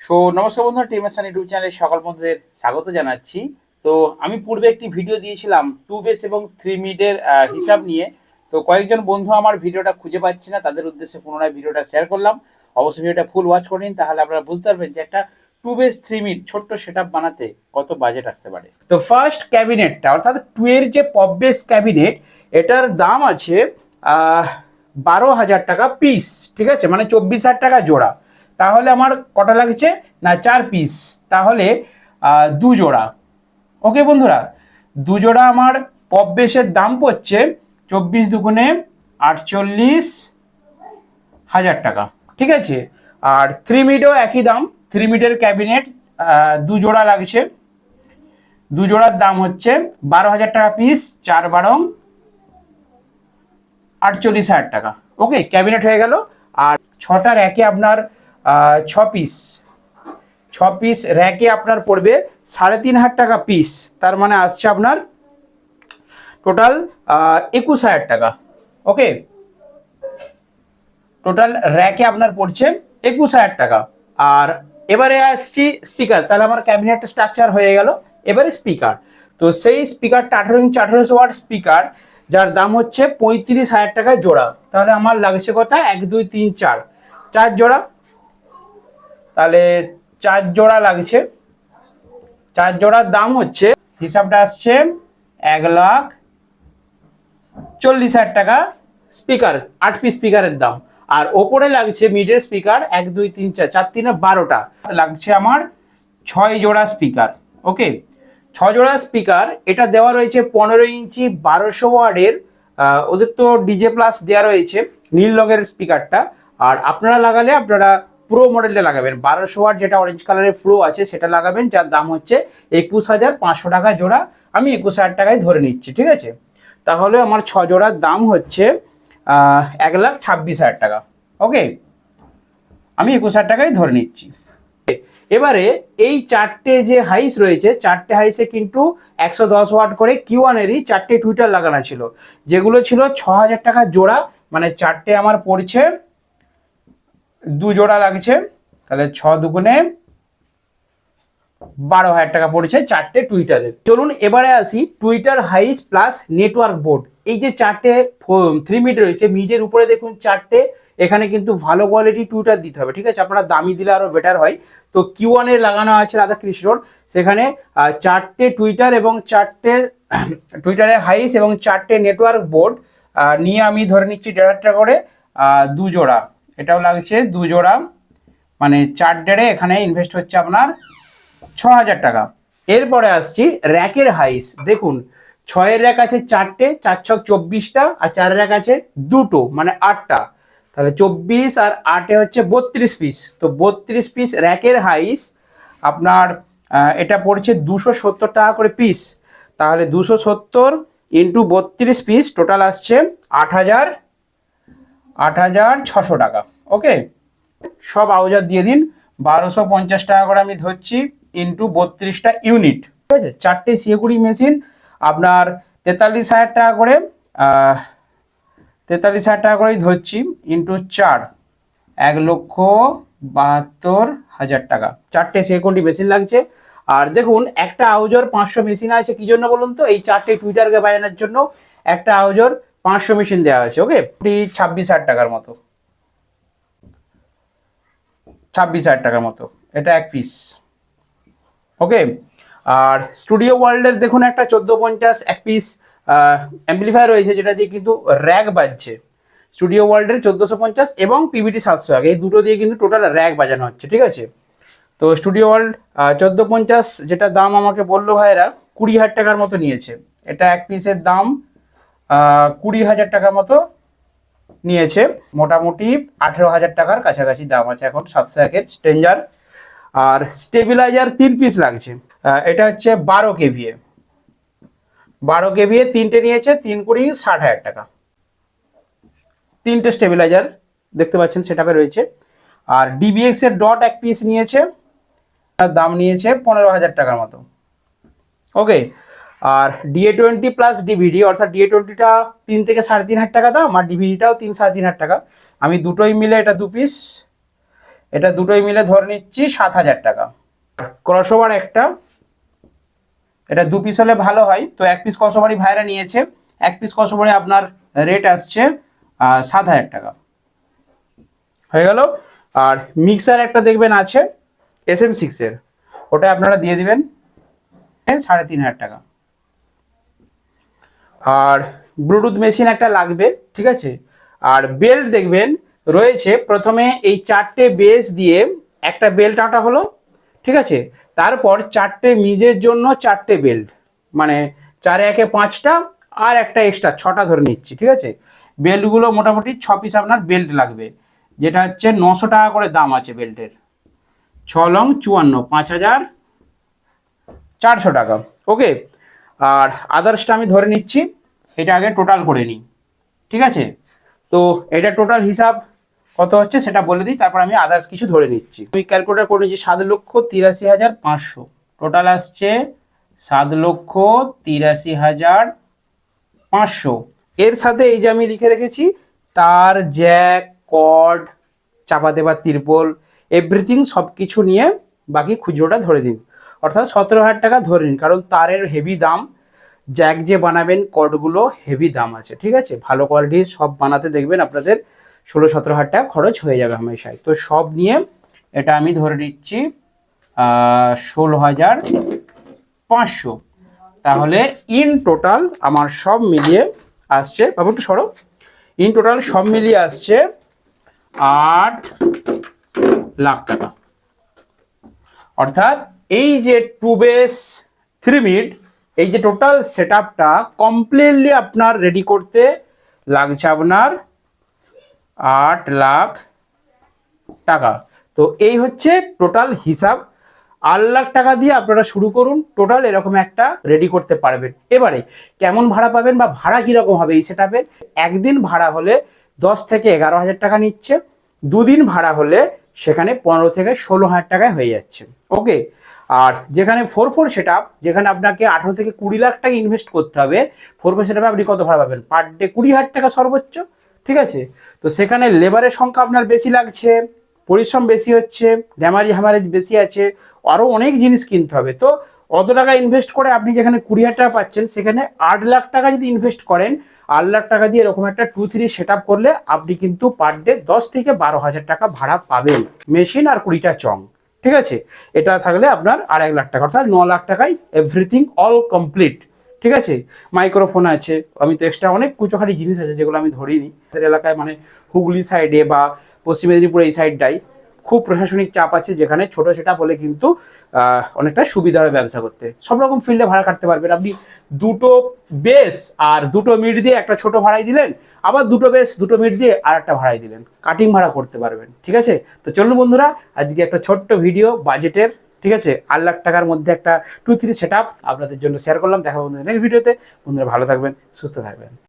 নমস্কার বন্ধুরা, টিএমএসএন ইউটিউব চ্যানেলে সকল বন্ধুদের স্বাগত জানাচ্ছি। তো আমি পূর্বে একটি ভিডিও দিয়েছিলাম 2 বেস এবং 3 মিডের হিসাব নিয়ে। তো কয়েকজন বন্ধু আমার ভিডিওটা খুঁজে পাচ্ছি না, তাদের উদ্দেশ্যে পুনরায় ভিডিওটা শেয়ার করলাম। অবশ্যই ভিডিওটা ফুল ওয়াচ করে নিন, তাহলে আপনারা বুঝতে পারবেন যে একটা 2 বেস 3 মিড ছোট্ট সেটআপ বানাতে কত বাজেট আসতে পারে। তো ফার্স্ট ক্যাবিনেটটা অর্থাৎ 2 এর যে পপ বেস ক্যাবিনেট, এটার দাম আছে 12,000 টাকা পিস। ঠিক আছে, মানে 24,000 টাকা জোড়া। তাহলে আমার কটা লাগছে না 4 পিস, তাহলে 2 জোড়া। ওকে বন্ধুরা, 2 জোড়া আমার পপ বেসের দাম পড়ছে 24 দুগুণে 48,000 টাকা। ঠিক আছে, আর 3 মিডও একই দাম। 3 মিডের ক্যাবিনেট 2 জোড়া লাগছে। 2 জোড়ার দাম হচ্ছে 12,000 টাকা পিস, 4 × 12 48,000 টাকা। ওকে, ক্যাবিনেট হয়ে গেল। আর 6টা র্যাকে আপনার 6 পিস, 6 পিস র্যাকে আপনার পড়বে 3,500 টাকা পিস। তার মানে আসছে আপনার টোটাল 21,000 টাকা। ওকে, টোটাল র্যাকে আপনার পড়ছে 21,000 টাকা। আর এবারে আসছি স্পিকার। তাহলে আমার ক্যাবিনেট স্ট্রাকচার হয়ে গেল। এবারে স্পিকার, তো সেই স্পিকারটা 18 ইঞ্চ 1800 ওয়াট স্পিকার, যার দাম হচ্ছে 35,000 টাকায় জোড়া। তাহলে আমার লাগছে কত? 1 2 3 4, 4 জোড়া। তাহলে 4 জোড়া লাগছে। 4 জোড়ার দাম হচ্ছে, হিসাবটা আসছে 1,40,000 টাকা স্পিকার, 8 পিস স্পিকারের দাম। আর ওপরে লাগছে মিডের স্পিকার 1 2 3 4, 4 3 12টা লাগছে আমার 6 জোড়া স্পিকার। ওকে, 6 জোড়া স্পিকার। এটা দেওয়া রয়েছে 15 ইঞ্চি 1200 ওয়ার্ডের। ওদের তো ডিজে প্লাস দেওয়া রয়েছে নীল রঙের স্পিকারটা। আর আপনারা লাগালে আপনারা প্রো মডেলটা লাগাবেন, 1200 ওয়াট যেটা অরেঞ্জ কালারের প্রো আছে সেটা লাগাবেন, যার দাম হচ্ছে 21,500 টাকা জোড়া। আমি 21,000 টাকায় ধরে নিচ্ছি। ঠিক আছে, তাহলে আমার 6 জোড়ার দাম হচ্ছে 1,26,000 টাকা। ওকে, আমি 21,000 টাকায় ধরে নিচ্ছি। এবারে এই 4টে যে হাইস রয়েছে, 4টে হাইসে কিন্তু 110 ওয়াট করে Q1-এরই 4টে টুইটার লাগানো ছিল, যেগুলো ছিল 6,000 টাকা জোড়া। মানে 4টে আমার পড়ছে 2 জোড়া লাগছে। তাহলে 6 দুগুণে 12,000 টাকা পড়েছে 4টে টুইটারের। চলুন এবারে আসি টুইটার হাইস প্লাস নেটওয়ার্ক বোর্ড। এই যে 4টে 3 মিড রয়েছে, মিডের উপরে দেখুন 4টে, এখানে কিন্তু ভালো কোয়ালিটি টুইটার দিতে হবে। ঠিক আছে, আপনারা দামি দিলে আরও বেটার হয়। তো Q1-এ লাগানো আছে রাধাকৃষ্ণর, সেখানে 4টে টুইটার এবং 4টে টুইটারের হাইস এবং 4টে নেটওয়ার্ক বোর্ড নিয়ে আমি ধরে নিচ্ছি 1,500 টাকা করে 2 জোড়া। এটাও লাগছে 2 জোড়া, মানে 4 ডেড়ে এখানে ইনভেস্ট হচ্ছে আপনার 6,000 টাকা। এরপরে আসছি র্যাকের হাইস। দেখুন 6-এর র্যাক আছে 4টে, 4 ছক 24টা, আর 4 র্যাক আছে 2টো, মানে 8টা। তাহলে 24 আর 8-এ হচ্ছে 32 পিস। তো 32 পিস র্যাকের হাইস আপনার এটা পড়ছে 270 টাকা করে পিস। তাহলে 270 ইন্টু 32 পিস, টোটাল আসছে 8,600 টাকা। ওকে, সব আউজার দিয়ে দিন। 1,250 টাকা করে আমি ধরছি, ইন্টু 32টা ইউনিট। ঠিক আছে, 4টে সিএকুড়ি মেশিন আপনার 43,000 টাকা করে, 43,000 টাকা করেই ধরছি, ইন্টু 4, 1,72,000 টাকা। 4টে সিএকুড়ি মেশিন লাগছে। আর দেখুন একটা আউজার 500 মেশিন আছে, কি জন্য বলুন তো? এই 4টে টুইটারকে বাজানোর জন্য একটা আউজার 500 মেশিন দেওয়া আছে। ওকে, 26,000 টাকার মতো, 26,000 টাকার মতো এটা 1 পিস। ওকে, আর স্টুডিও ওয়ার্ল্ডের দেখুন একটা 1450 1 পিস অ্যাম্পলিফায়ার রয়েছে, যেটা দিয়ে কিন্তু র্যাক বাজছে। স্টুডিও ওয়ার্ল্ডের 1450 এবং পিভিটি 701, এই দুটো দিয়ে কিন্তু টোটাল র্যাক বাজানো হচ্ছে। ঠিক আছে, তো স্টুডিও ওয়ার্ল্ড 1450 যেটা দাম আমাকে বললো ভাইয়েরা 20,000 টাকার মতো নিয়েছে। এটা 1 পিসের দাম 20,000 টাকার মতো নিয়েছে। মোটামুটি 18,000 টাকার কাছাকাছি দাম আছে এখন 701-এর স্ট্রেঞ্জার। আর স্টেবিলাইজার 3 পিস লাগছে। এটা হচ্ছে 12 কেভিএ, 12 কেভিএ 3টে নিয়েছে, 3 কুড়ি 60,000 টাকা। 3টে স্টেবিলাইজার দেখতে পাচ্ছেন সেটআপে রয়েছে। আর ডিবিএক্স এর ডট 1 পিস নিয়েছে, তার দাম নিয়েছে 15,000 টাকার মতো। ওকে, আর DA20 প্লাস ডিভিডি, অর্থাৎ DA20টা 3 থেকে 3,500 টাকা দাম, আর ডিভিডিটাও 3 সাড়ে 3,500 টাকা। আমি দুটোই মিলে এটা 2 পিস এটা দুটোই মিলে ধরে নিচ্ছি 7,000 টাকা। ক্রসওভার একটা, এটা 2 পিস হলে ভালো হয়, তো 1 পিস ক্রসওভারই ভাইরা নিয়েছে। 1 পিস ক্রসওভারে আপনার রেট আসছে 7,000 টাকা, হয়ে গেল। আর মিক্সার একটা দেখবেন আছে SM6 এর, ওটা আপনারা দিয়ে দিবেন 3,500 টাকা। আর ব্লুটুথ মেশিন একটা লাগবে, ঠিক আছে। আর বেল্ট দেখবেন রয়েছে, প্রথমে এই 4টে বেস দিয়ে একটা বেল্ট আটা হলো, ঠিক আছে। তারপর 4টে মিজের জন্য 4টে বেল্ট, মানে 4 একে 5টা আর একটা এক্সট্রা 6টা ধরে নিচ্ছি, ঠিক আছে। বেল্টগুলো মোটামুটি 6 পিস আপনার বেল্ট লাগবে, যেটা হচ্ছে 900 টাকা করে দাম আছে বেল্টের। 6 লং 54, 5,400 টাকা। ওকে, আর আদার্সটা আমি ধরে নিচ্ছি, এটা আগে টোটাল করে নিই, ঠিক আছে। তো এটা টোটাল হিসাব কত হচ্ছে সেটা বলে দিই, তারপর আমি আদার্স কিছু ধরে নিচ্ছি। আমি ক্যালকুলেটার করে নিচ্ছি, 7,83,500 টোটাল আসছে, 7,83,500। এর সাথে এই যে আমি লিখে রেখেছি তার, জ্যাক, কর্ড, চাপা দেবার তিরপল, এভরিথিং সব কিছু নিয়ে বাকি খুচরোটা ধরে দিন, অর্থাৎ 17,000 টাকা ধরে নিন, কারণ তারের হেভি দাম, জ্যাক যে বানাবেন কর্ডগুলো হেভি দাম আছে, ঠিক আছে। ভালো কোয়ালিটির সব বানাতে দেখবেন আপনাদের 16-17,000 টাকা খরচ হয়ে যাবে হামেশাই। তো সব নিয়ে এটা আমি ধরে নিচ্ছি 16,500। তাহলে ইন টোটাল আমার সব মিলিয়ে আসছে, বাবু একটু সরো, ইন টোটাল সব মিলিয়ে আসছে 8 লাখ টাকা। অর্থাৎ এই যে 2 বেস 3 মিড, এই যে টোটাল সেট আপটা কমপ্লিটলি আপনার রেডি করতে লাগছে আপনার 8 লাখ টাকা। তো এই হচ্ছে টোটাল হিসাব। 8 লাখ টাকা দিয়ে আপনারা শুরু করুন, টোটাল এরকম একটা রেডি করতে পারবেন। এবারে কেমন ভাড়া পাবেন বা ভাড়া কীরকম হবে এই সেটআপের, একদিন ভাড়া হলে 10 থেকে 11,000 টাকা নিচ্ছে, 2 দিন ভাড়া হলে সেখানে 15 থেকে 16,000 টাকায় হয়ে যাচ্ছে। ওকে, আর যেখানে 4/4 সেটআপ, যেখানে আপনাকে 18 থেকে 20 লাখ টাকা ইনভেস্ট করতে হবে, 4/4 সেটআপে আপনি কত ভাড়া পাবেন, পার ডে 20,000 টাকা সর্বোচ্চ, ঠিক আছে। তো সেখানে লেবারের সংখ্যা আপনার বেশি লাগছে, পরিশ্রম বেশি হচ্ছে, ড্যামারেজ হ্যামারেজ বেশি আছে, আরও অনেক জিনিস কিনতে হবে। তো অত টাকা ইনভেস্ট করে আপনি যেখানে 20,000 টাকা পাচ্ছেন, সেখানে 8 লাখ টাকা যদি ইনভেস্ট করেন, 8 লাখ টাকা দিয়ে এরকম একটা 2-3 সেটআপ করলে আপনি কিন্তু পার ডে 10 থেকে 12,000 টাকা ভাড়া পাবেন, মেশিন আর 20টা চং, ঠিক আছে। এটা থাকলে আপনার 2.5 লাখ টাকা, অর্থাৎ 9 লাখ টাকায় এভরিথিং অল কমপ্লিট, ঠিক আছে। মাইক্রোফোন আছে, আমি তো এক্সট্রা অনেক কুচোখাটি জিনিস আছে যেগুলো আমি ধরিনি। আমাদের এলাকায় মানে হুগলি সাইডে বা পশ্চিম মেদিনীপুর এই সাইডটাই খুব প্রশাসনিক চাপ আছে, যেখানে ছোটো সেটা বলে কিন্তু অনেকটা সুবিধা হবে ব্যবসা করতে। সব রকম ফিল্ডে ভাড়া কাটতে পারবেন আপনি। 2টো বেস আর 2টো মিড দিয়ে একটা ছোট ভাড়াই দিলেন, আবার 2টো বেস 2টো মিড দিয়ে আর একটা ভাড়াই দিলেন, কাটিং ভাড়া করতে পারবেন, ঠিক আছে। তো চলুন বন্ধুরা, আজকে একটা ছোট্ট ভিডিও বাজেটের, ঠিক আছে, 8 লাখ টাকার মধ্যে একটা 2-3 সেটআপ আপনাদের জন্য শেয়ার করলাম। দেখা বন্ধুদের নেক্সট ভিডিওতে। বন্ধুরা ভালো থাকবেন, সুস্থ থাকবেন।